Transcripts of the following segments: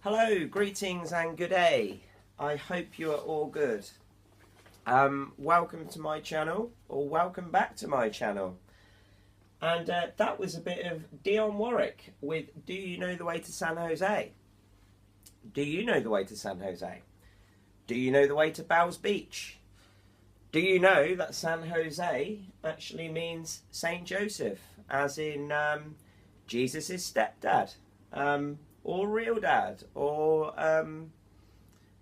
Hello, greetings and good day. I hope you are all good. Welcome to my channel, or welcome back to my channel. And that was a bit of Dionne Warwick with Do You Know the Way to San Jose? Do you know the way to San Jose? Do you know the way to Bowes Beach? Do you know that San Jose actually means Saint Joseph, as in Jesus' stepdad? Or real dad, or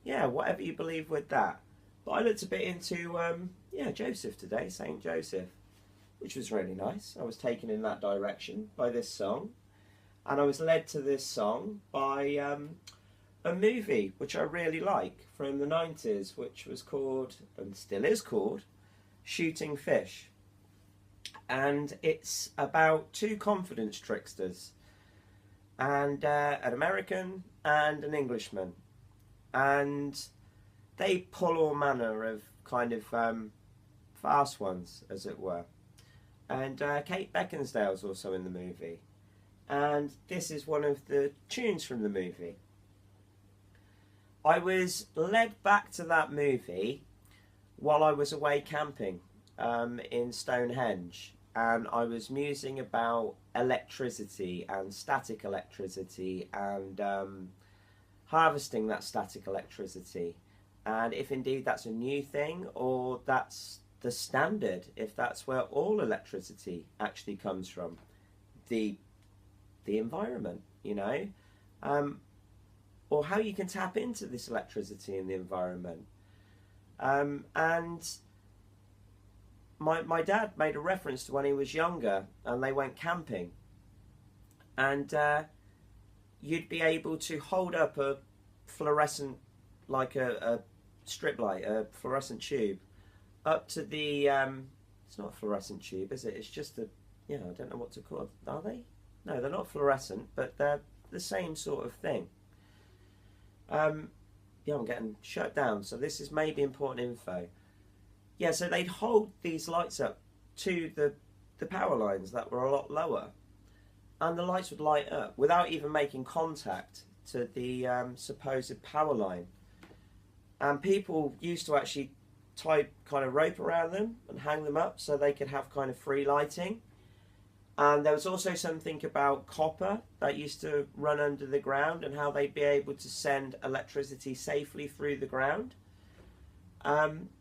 yeah, whatever you believe with that. But I looked a bit into Joseph today, Saint Joseph, which was really nice. I was taken in that direction by this song, and I was led to this song by a movie which I really like from the 90s, which was called, and still is called, Shooting Fish. And it's about two confidence tricksters, and an American and an Englishman, and they pull all manner of kind of fast ones, as it were. And Kate Beckinsale's also in the movie, and this is one of the tunes from the movie. I was led back to that movie while I was away camping in Stonehenge, and I was musing about electricity and static electricity and harvesting that static electricity, and if indeed that's a new thing or that's the standard, if that's where all electricity actually comes from, the environment, you know, or how you can tap into this electricity in the environment. And my dad made a reference to when he was younger and they went camping, and you'd be able to hold up a fluorescent, like a strip light, a fluorescent tube, up to the, it's not a fluorescent tube, is it? It's just a, I don't know what to call it. Are they? No, they're not fluorescent, but they're the same sort of thing. I'm getting shut down, so this is maybe important info. Yeah, so they'd hold these lights up to the power lines that were a lot lower, and the lights would light up without even making contact to the supposed power line. And people used to actually tie kind of rope around them and hang them up so they could have kind of free lighting. And there was also something about copper that used to run under the ground and how they'd be able to send electricity safely through the ground.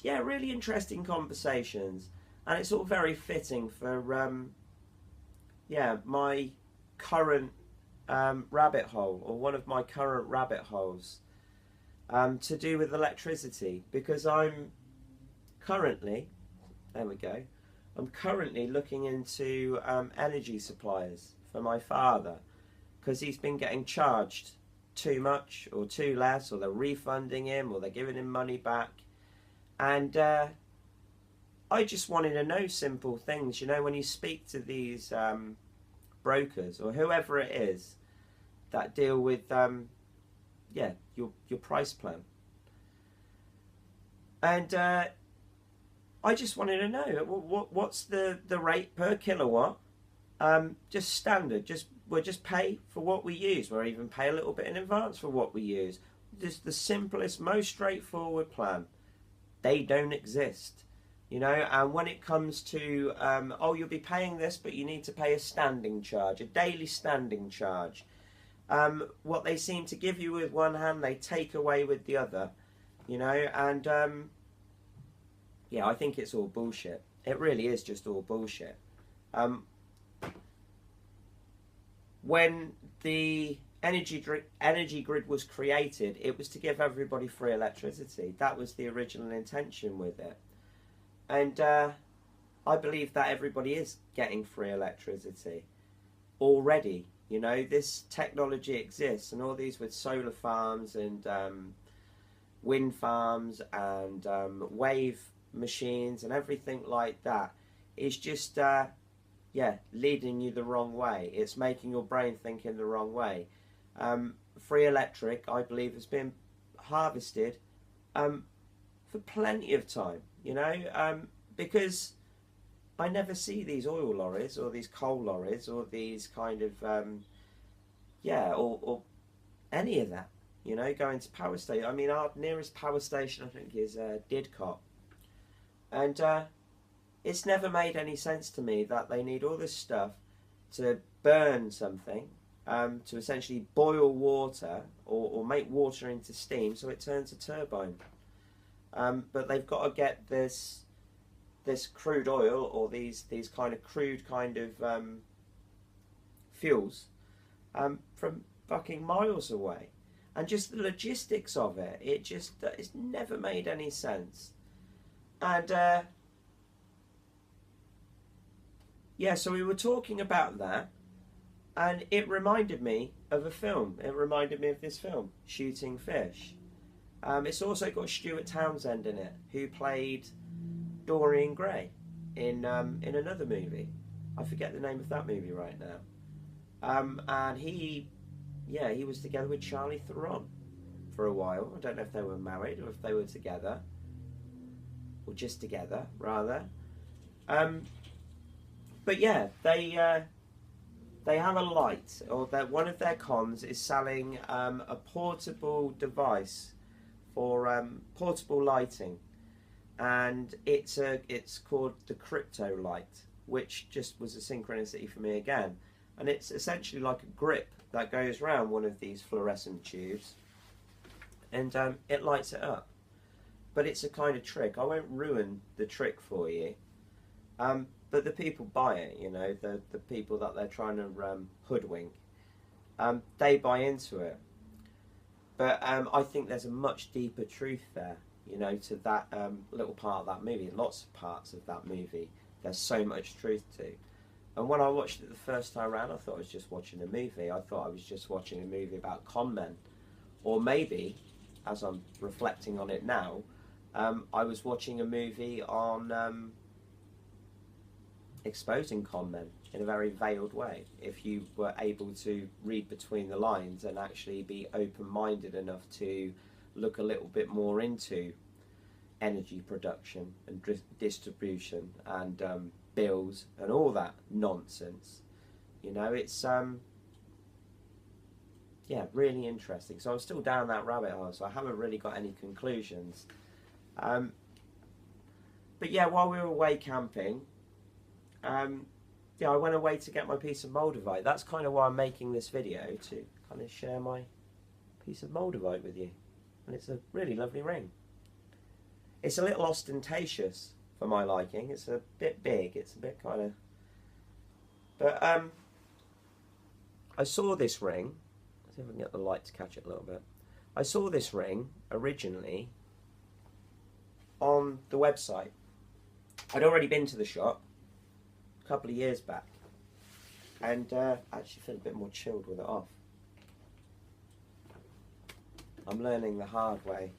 Yeah, really interesting conversations, and it's all very fitting for my current rabbit hole, or one of my current rabbit holes, to do with electricity, because I'm currently, I'm currently looking into energy suppliers for my father, because he's been getting charged too much or too less, or they're refunding him, or they're giving him money back. And I just wanted to know simple things, when you speak to these brokers or whoever it is that deal with your price plan. And I just wanted to know what's the rate per kilowatt, just standard. We'll just pay for what we use. We'll even pay a little bit in advance for what we use. Just the simplest, most straightforward plan. They don't exist, and when it comes to, you'll be paying this, but you need to pay a standing charge, a daily standing charge. What they seem to give you with one hand, they take away with the other, and I think it's all bullshit. It really is just all bullshit. When the energy grid was created, it was to give everybody free electricity. That was the original intention with it. And I believe that everybody is getting free electricity already. This technology exists, and all these with solar farms and wind farms and wave machines and everything like that is just leading you the wrong way. It's making your brain think in the wrong way. Free electric, I believe, has been harvested for plenty of time, because I never see these oil lorries or these coal lorries or these kind of, or any of that. You know, going to power station. I mean, our nearest power station, I think, is Didcot. And it's never made any sense to me that they need all this stuff to burn something, to essentially boil water or make water into steam so it turns a turbine. But they've got to get this crude oil or these kind of crude kind of fuels from fucking miles away. And just the logistics of it, it's never made any sense. And yeah, so we were talking about that, and it reminded me of a film. It reminded me of this film, Shooting Fish. It's also got Stuart Townsend in it, who played Dorian Gray in another movie. I forget the name of that movie right now. And he was together with Charlie Theron for a while. I don't know if they were married or if they were together, or just together rather. But yeah, they have a light, or one of their cons is selling a portable device for portable lighting, and it's called the Crypto Light, which just was a synchronicity for me again. And it's essentially like a grip that goes around one of these fluorescent tubes, and it lights it up. But it's a kind of trick. I won't ruin the trick for you. But the people buy it, you know, the people that they're trying to hoodwink, they buy into it. But I think there's a much deeper truth there, you know, to that little part of that movie. Lots of parts of that movie, there's so much truth to. And when I watched it the first time around, I thought I was just watching a movie. I thought I was just watching a movie about con men. Or maybe, as I'm reflecting on it now, I was watching a movie on exposing con men in a very veiled way. If you were able to read between the lines and actually be open-minded enough to look a little bit more into energy production and distribution and bills and all that nonsense, you know, it's yeah, really interesting. So I'm still down that rabbit hole, so I haven't really got any conclusions. But yeah, while we were away camping, yeah, I went away to get my piece of moldavite. That's kind of why I'm making this video, to kind of share my piece of moldavite with you. And it's a really lovely ring. It's a little ostentatious for my liking. It's a bit big. It's a bit kind of... But I saw this ring. Let's see if I can get the light to catch it a little bit. I saw this ring originally on the website. I'd already been to the shop a couple of years back, and I actually feel a bit more chilled with it off. I'm learning the hard way.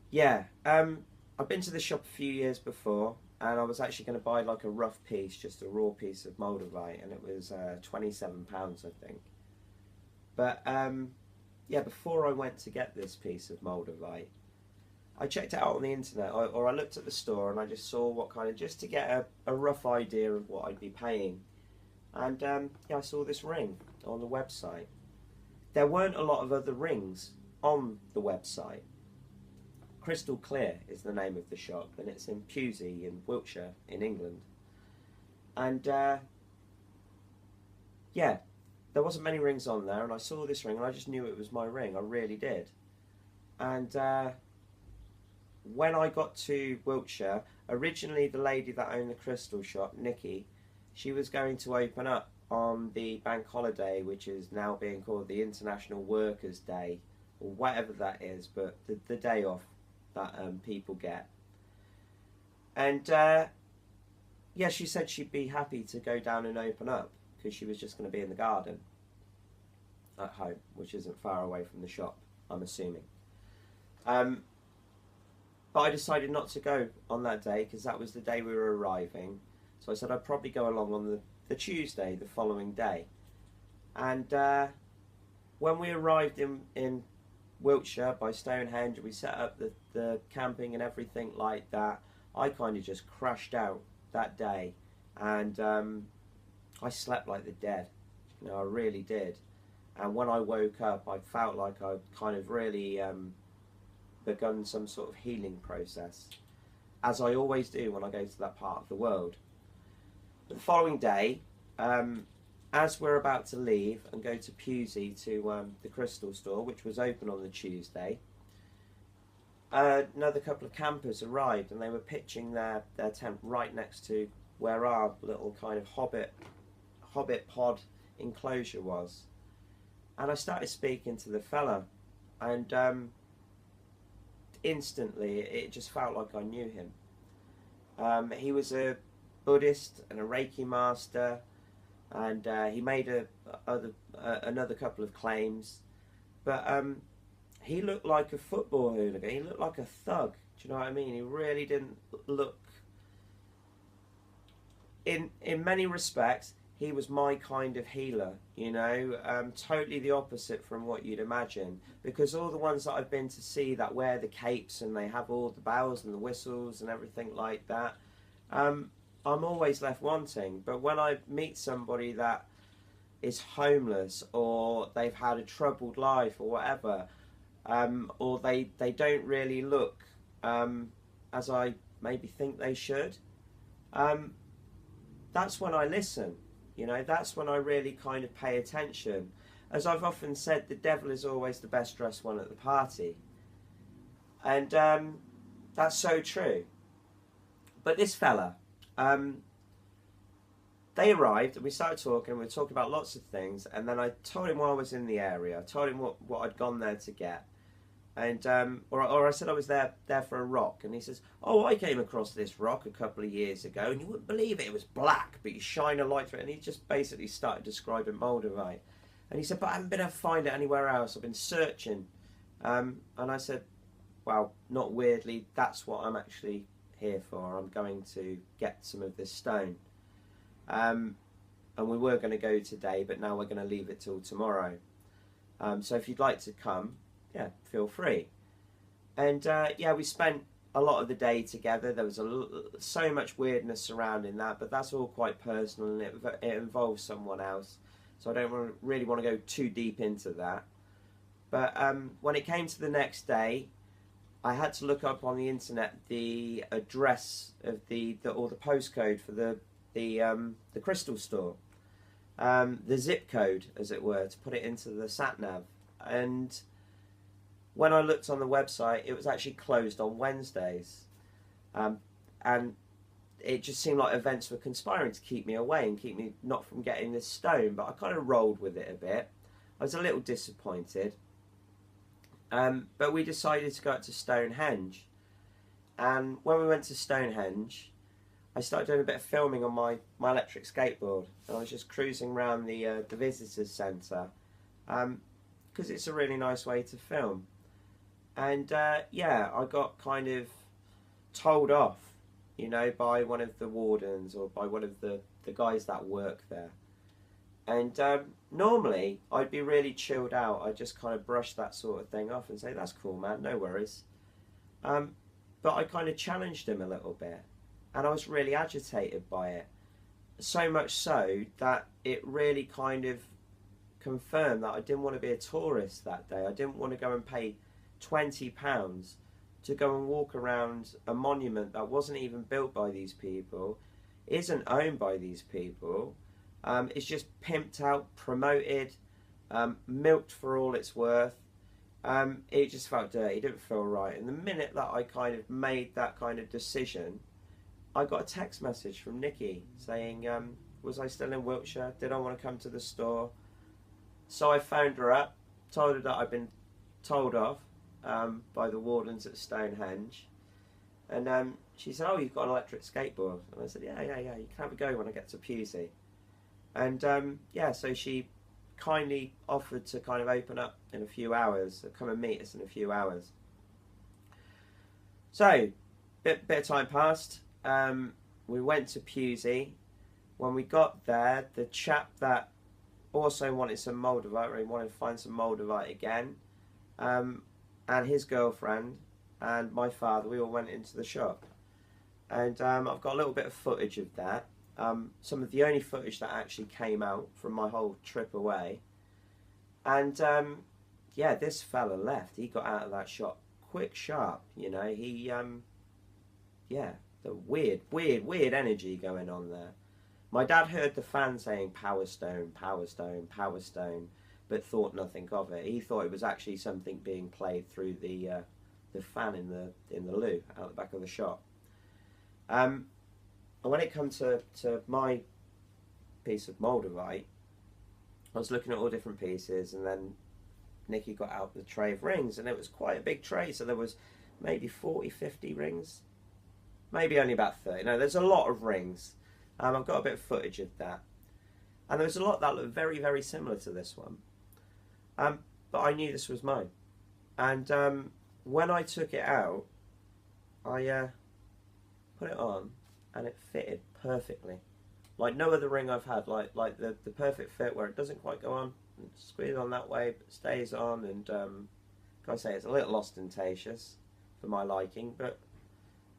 Yeah, I've been to the shop a few years before, and I was actually going to buy like a rough piece, just a raw piece of moldavite, and it was £27, I think. But yeah, before I went to get this piece of moldavite, I checked it out on the internet, or I looked at the store, and I just saw what kind of, just to get a rough idea of what I'd be paying. And yeah, I saw this ring on the website. There weren't a lot of other rings on the website. Crystal Clear is the name of the shop, and it's in Pewsey in Wiltshire in England. And yeah, there wasn't many rings on there, and I saw this ring and I just knew it was my ring. I really did. And when I got to Wiltshire, originally the lady that owned the crystal shop, Nikki, she was going to open up on the bank holiday, which is now being called the International Workers' Day, or whatever that is, but the day off that people get. And yeah, she said she'd be happy to go down and open up, because she was just going to be in the garden at home, which isn't far away from the shop, I'm assuming. But I decided not to go on that day, because that was the day we were arriving. So I said I'd probably go along on the Tuesday, the following day. And when we arrived in Wiltshire by Stonehenge, we set up the camping and everything like that. I kind of just crashed out that day, and I slept like the dead. You know, I really did. And when I woke up, I felt like I'd kind of really begun some sort of healing process, as I always do when I go to that part of the world. The following day, as we're about to leave and go to Pusey to the crystal store, which was open on the Tuesday, another couple of campers arrived, and they were pitching their tent right next to where our little kind of hobbit pod enclosure was. And I started speaking to the fella, and instantly it just felt like I knew him. He was a Buddhist and a Reiki master, and he made another couple of claims, but he looked like a football hooligan. He looked like a thug. Do you know what I mean? He really didn't look. In many respects, he was my kind of healer. You know, totally the opposite from what you'd imagine. Because all the ones that I've been to see that wear the capes and they have all the bells and the whistles and everything like that, I'm always left wanting. But when I meet somebody that is homeless, or they've had a troubled life or whatever, or they don't really look as I maybe think they should, that's when I listen. You know, that's when I really kind of pay attention. As I've often said, the devil is always the best dressed one at the party. And that's so true. But this fella, they arrived and we started talking. We were talking about lots of things. And then I told him why I was in the area. I told him what I'd gone there to get. And or I said I was there for a rock, and he says, "Oh, I came across this rock a couple of years ago, and you wouldn't believe it. It was black, but you shine a light through it." And he just basically started describing moldavite, and he said, "But I haven't been able to find it anywhere else. I've been searching." And I said, "Well, not weirdly, that's what I'm actually here for. I'm going to get some of this stone, and we were going to go today, but now we're going to leave it till tomorrow. So if you'd like to come, yeah, feel free." And yeah, we spent a lot of the day together. There was so much weirdness surrounding that, but that's all quite personal, and it involves someone else, so I don't really want to go too deep into that. But when it came to the next day, I had to look up on the internet the address of or the postcode for the crystal store, the zip code, as it were, to put it into the sat nav. And when I looked on the website, it was actually closed on Wednesdays. And it just seemed like events were conspiring to keep me away and keep me not from getting this stone. But I kind of rolled with it a bit. I was a little disappointed. But we decided to go up to Stonehenge. And when we went to Stonehenge, I started doing a bit of filming on my electric skateboard. And I was just cruising around the visitors centre, because it's a really nice way to film. And yeah, I got kind of told off, you know, by one of the wardens or by one of the guys that work there. And normally I'd be really chilled out. I'd just kind of brush that sort of thing off and say, "That's cool, man, no worries." But I kind of challenged him a little bit, and I was really agitated by it. So much so that it really kind of confirmed that I didn't want to be a tourist that day. I didn't want to go and pay £20 to go and walk around a monument that wasn't even built by these people, isn't owned by these people. It's just pimped out, promoted, milked for all it's worth. It just felt dirty, it didn't feel right. And the minute that I kind of made that kind of decision, I got a text message from Nikki saying, was I still in Wiltshire? Did I want to come to the store? So I phoned her up, told her that I'd been told off by the wardens at Stonehenge. And she said, "Oh, you've got an electric skateboard." And I said, yeah, you can have a go when I get to Pusey. And yeah, so she kindly offered to kind of open up in a few hours, come and meet us in a few hours. So, bit of time passed. We went to Pusey. When we got there, the chap that also wanted some moldavite, or he wanted to find some moldavite again, and his girlfriend and my father, we all went into the shop. And I've got a little bit of footage of that. Some of the only footage that actually came out from my whole trip away. And yeah, this fella left. He got out of that shot quick, sharp. You know, he yeah, the weird energy going on there. My dad heard the fan saying Power Stone, Power Stone, Power Stone, but thought nothing of it. He thought it was actually something being played through the fan in the loo out the back of the shop. And when it comes to my piece of moldavite, I was looking at all different pieces, and then Nikki got out the tray of rings, and it was quite a big tray, so there was maybe 40, 50 rings, maybe only about 30. No, there's a lot of rings. I've got a bit of footage of that, and there was a lot that looked very, very similar to this one, but I knew this was mine. And when I took it out, I put it on, and it fitted perfectly, like no other ring I've had. Like the perfect fit where it doesn't quite go on, squeeze on that way, but stays on. And can I say, it's a little ostentatious for my liking, but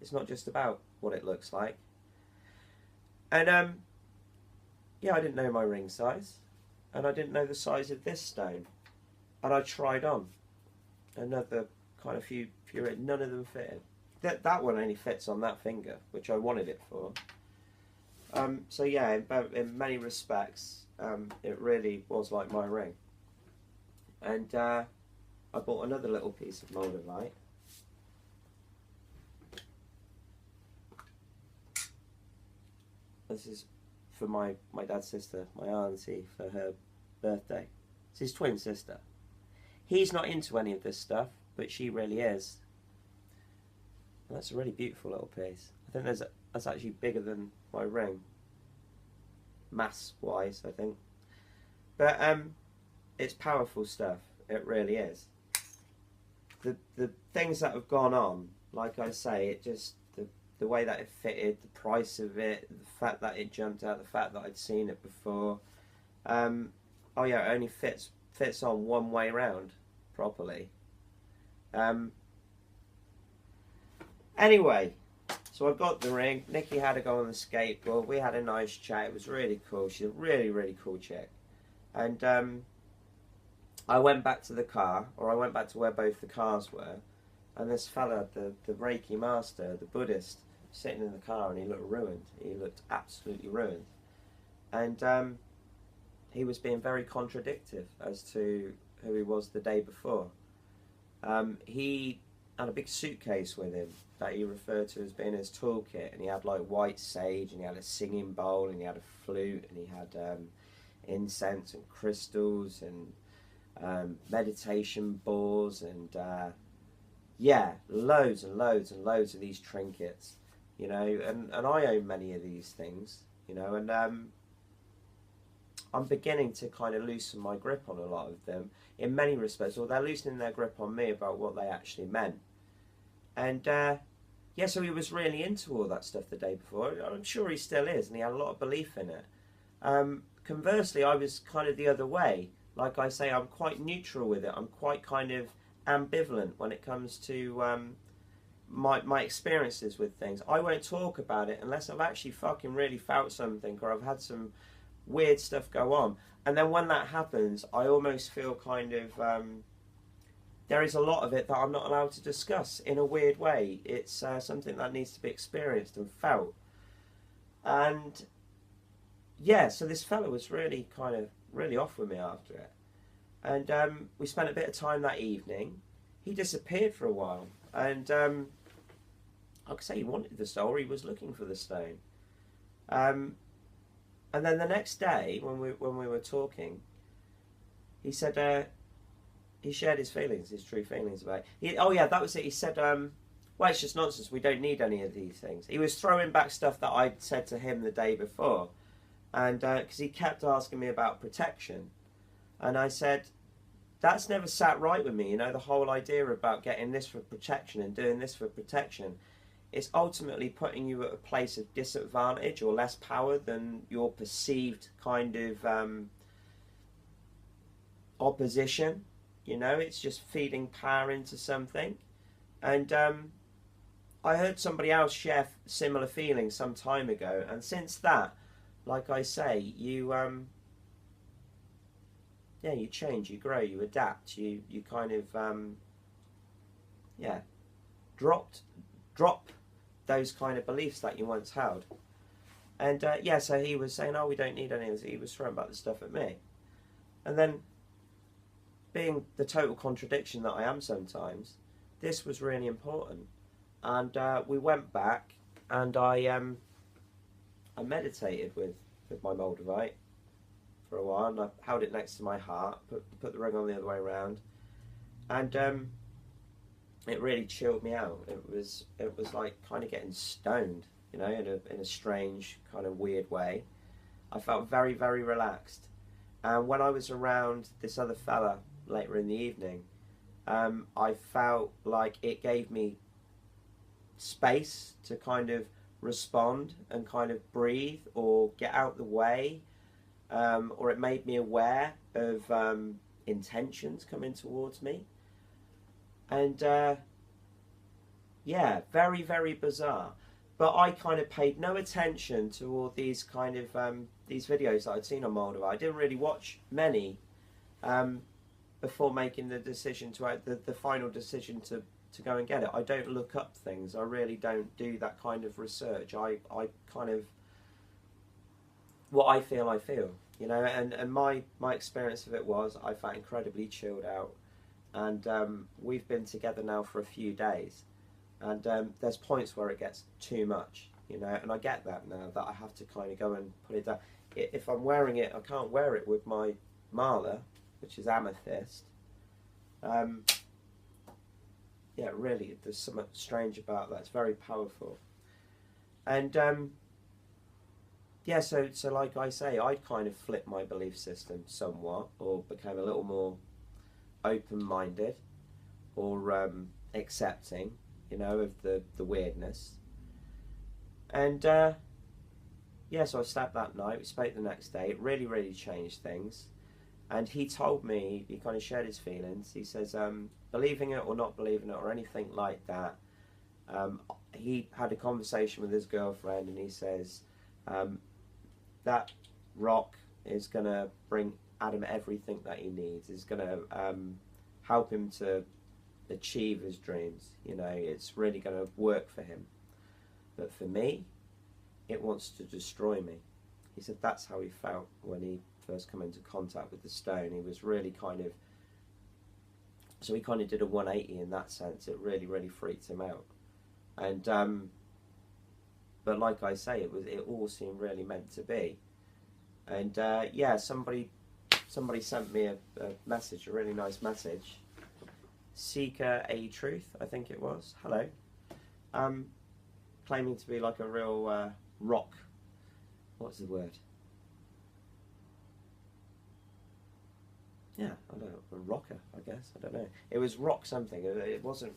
it's not just about what it looks like. And yeah, I didn't know my ring size, and I didn't know the size of this stone, and I tried on another kind of few, none of them fitted. That one only fits on that finger, which I wanted it for. So yeah, in many respects, it really was like my ring. And I bought another little piece of moldavite. This is for my dad's sister, my auntie, for her birthday. It's his twin sister. He's not into any of this stuff, but she really is. And that's a really beautiful little piece. I think that's actually bigger than my ring, mass-wise, I think. But it's powerful stuff. It really is. The things that have gone on, like I say, it just the way that it fitted, the price of it, the fact that it jumped out, the fact that I'd seen it before. Oh yeah, it only fits on one way round properly. Anyway, so I've got the ring. Nikki had to go on the skateboard. We had a nice chat. It was really cool. She's a really, really cool chick. And I went back to the car, or I went back to where both the cars were, and this fella, the Reiki master, the Buddhist, sitting in the car, and he looked ruined. He looked absolutely ruined. And he was being very contradictory as to who he was the day before. He had a big suitcase with him that he referred to as being his toolkit, and he had like white sage, and he had a singing bowl, and he had a flute, and he had incense and crystals and meditation balls, and yeah, loads and loads and loads of these trinkets, you know, and I own many of these things, you know, and I'm beginning to kind of loosen my grip on a lot of them in many respects, or they're loosening their grip on me about what they actually meant. And yeah, so he was really into all that stuff the day before. I'm sure he still is, and he had a lot of belief in it. Conversely, I was kind of the other way. Like I say, I'm quite neutral with it. I'm quite kind of ambivalent when it comes to my experiences with things. I won't talk about it unless I've actually fucking really felt something, or I've had some weird stuff go on. And then when that happens, I almost feel kind of there is a lot of it that I'm not allowed to discuss in a weird way. It's something that needs to be experienced and felt. And yeah, so this fella was really kind of really off with me after it. And we spent a bit of time that evening. He disappeared for a while. And like I say, he wanted the stone, or he was looking for the stone. And then the next day, when we were talking, he said he shared his feelings, his true feelings about it. Oh yeah, that was it. He said, well, it's just nonsense. We don't need any of these things. He was throwing back stuff that I'd said to him the day before. And because he kept asking me about protection. And I said, that's never sat right with me. You know, the whole idea about getting this for protection and doing this for protection, it's ultimately putting you at a place of disadvantage or less power than your perceived kind of opposition. You know, it's just feeding power into something. And I heard somebody else share similar feelings some time ago, and since that, like I say, you yeah, you change, you grow, you adapt, you kind of yeah, drop those kind of beliefs that you once held. And yeah, so he was saying, oh, we don't need any of this. He was throwing back the stuff at me. And then, being the total contradiction that I am sometimes, this was really important. And we went back, and I meditated with my moldavite for a while, and I held it next to my heart, put the ring on the other way around, and it really chilled me out. It was like kind of getting stoned, you know, in a strange kind of weird way. I felt very, very relaxed. And when I was around this other fella later in the evening, I felt like it gave me space to kind of respond and kind of breathe or get out the way, or it made me aware of intentions coming towards me. And yeah, very, very bizarre. But I kind of paid no attention to all these kind of these videos that I'd seen on Moldavite. I didn't really watch many before making the decision to the final decision to go and get it. I don't look up things. I really don't do that kind of research. I kind of, what I feel, you know. And my experience of it was I felt incredibly chilled out, and we've been together now for a few days. And there's points where it gets too much, you know, and I get that now, that I have to kind of go and put it down. If I'm wearing it, I can't wear it with my mala, which is amethyst. Yeah, really, there's something strange about that. It's very powerful. And yeah, so like I say, I kind of flipped my belief system somewhat, or became a little more open-minded, or accepting, you know, of the weirdness. And yeah, so I slept that night. We spoke the next day. It really, really changed things. And he told me, he kind of shared his feelings. He says, believing it or not believing it or anything like that, he had a conversation with his girlfriend, and he says that rock is going to bring Adam everything that he needs. It's going to help him to achieve his dreams. You know, it's really going to work for him. But for me, it wants to destroy me. He said that's how he felt when he first come into contact with the stone. He was really kind of, so he kind of did a 180 in that sense. It really, really freaked him out. And but like I say, it all seemed really meant to be. And yeah, somebody sent me a message, a really nice message. Seeker A Truth, I think it was. Hello. Claiming to be like a real rock. What's the word? Yeah, I don't know. A rocker, I guess. I don't know. It was rock something. It wasn't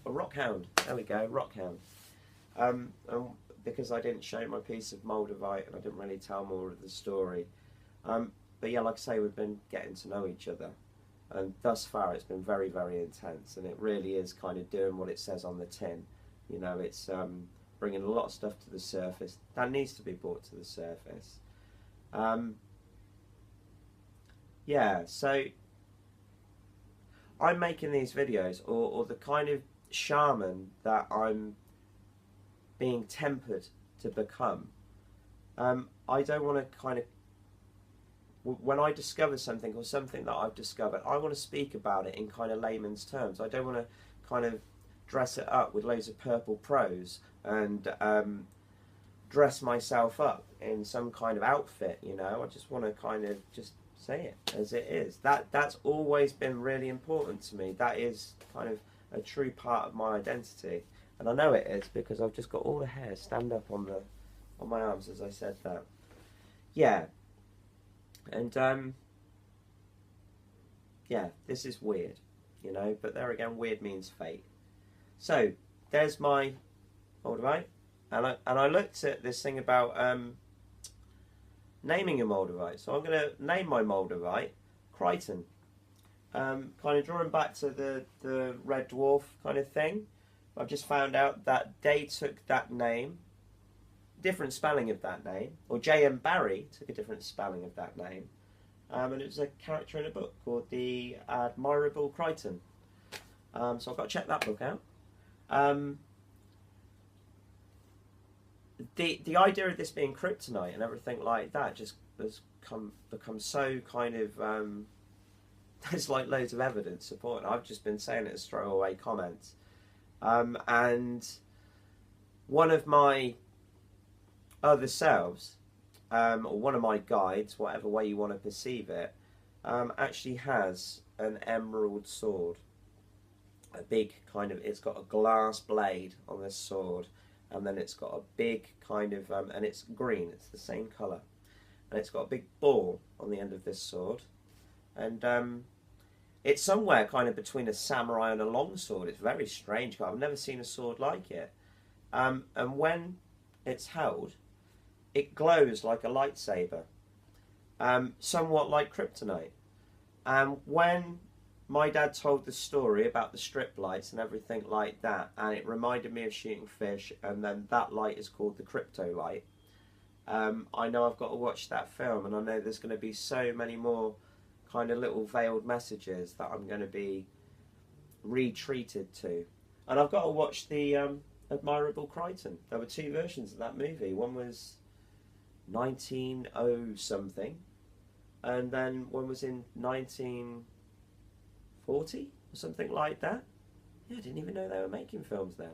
a rock hound. There we go, rock hound. And because I didn't show my piece of moldavite and I didn't really tell more of the story. But yeah, like I say, we've been getting to know each other. And thus far it's been very, very intense, and it really is kind of doing what it says on the tin. You know, it's bringing a lot of stuff to the surface that needs to be brought to the surface. Yeah, so I'm making these videos, or the kind of shaman that I'm being tempered to become. I don't want to kind of, when I discover something or something that I've discovered, I want to speak about it in kind of layman's terms. I don't want to kind of dress it up with loads of purple prose and dress myself up in some kind of outfit, you know. I just want to kind of just say it as it is. That's always been really important to me. That is kind of a true part of my identity, and I know it is because I've just got all the hair stand up on my arms as I said that. Yeah. And yeah, this is weird, you know, but there again, weird means fate. So there's my moldavite, and I looked at this thing about naming a moldavite. So I'm going to name my moldavite Crichton, kind of drawing back to the red dwarf kind of thing. I've just found out that they took that name, different spelling of that name, or J.M. Barrie took a different spelling of that name, and it was a character in a book called The Admirable Crichton. So I've got to check that book out. The idea of this being kryptonite and everything like that just has become so kind of there's like loads of evidence supporting. I've just been saying it as throwaway comments, and one of my other selves, or one of my guides, whatever way you want to perceive it, actually has an emerald sword. A big kind of, it's got a glass blade on this sword, and then it's got a big kind of, and it's green, it's the same colour, and it's got a big ball on the end of this sword, and it's somewhere kind of between a samurai and a longsword. It's very strange. I've never seen a sword like it, and when it's held, it glows like a lightsaber, somewhat like kryptonite. And when my dad told the story about the strip lights and everything like that, and it reminded me of shooting fish, and then that light is called the crypto light. I know I've got to watch that film, and I know there's going to be so many more kind of little veiled messages that I'm going to be retreated to. And I've got to watch the Admirable Crichton. There were two versions of that movie. One was 1900 something, and then one was in 1940 or something like that. Yeah, I didn't even know they were making films then.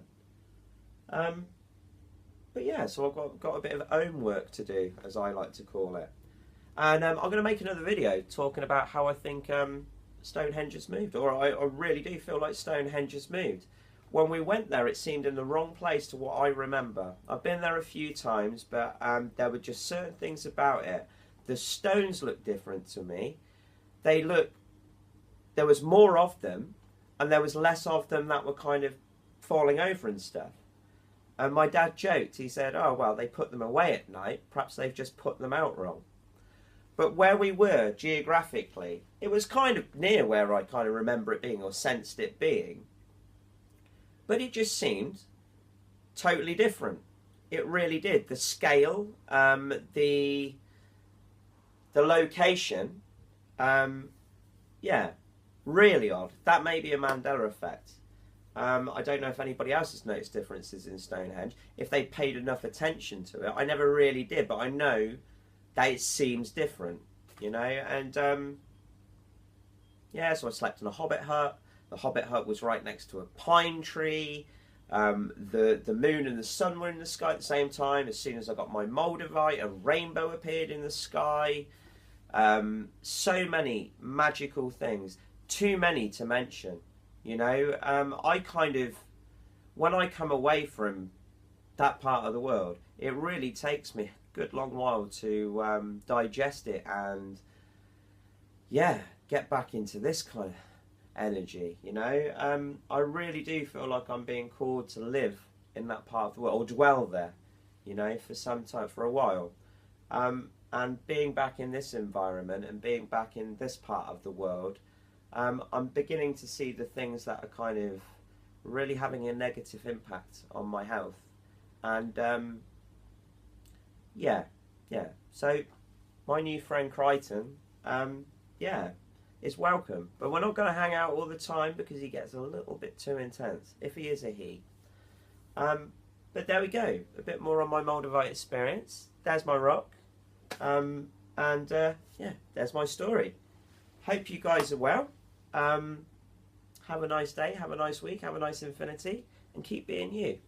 But yeah, so I've got a bit of homework to do, as I like to call it. And I'm going to make another video talking about how I think Stonehenge has moved, or I really do feel like Stonehenge has moved. When we went there, it seemed in the wrong place to what I remember. I've been there a few times, but there were just certain things about it. The stones looked different to me. There was more of them, and there was less of them that were kind of falling over and stuff. And my dad joked, he said, oh, well, they put them away at night. Perhaps they've just put them out wrong. But where we were, geographically, it was kind of near where I kind of remember it being, or sensed it being. But it just seemed totally different. It really did. The scale, the location, yeah, really odd. That may be a Mandela effect. I don't know if anybody else has noticed differences in Stonehenge, if they paid enough attention to it. I never really did, but I know that it seems different, you know. And yeah, so I slept in a hobbit hut. The hobbit hut was right next to a pine tree. The moon and the sun were in the sky at the same time. As soon as I got my moldavite, a rainbow appeared in the sky. So many magical things, too many to mention, you know. I kind of, when I come away from that part of the world, it really takes me a good long while to digest it and, yeah, get back into this kind of energy, you know. I really do feel like I'm being called to live in that part of the world, or dwell there, you know, for some time, for a while. And being back in this environment and being back in this part of the world, I'm beginning to see the things that are kind of really having a negative impact on my health. And yeah. So my new friend Crichton, yeah, is welcome. But we're not going to hang out all the time because he gets a little bit too intense, if he is a he. But there we go. A bit more on my moldavite experience. There's my rock. And yeah, there's my story. Hope you guys are well. Have a nice day, have a nice week, have a nice infinity, and keep being you.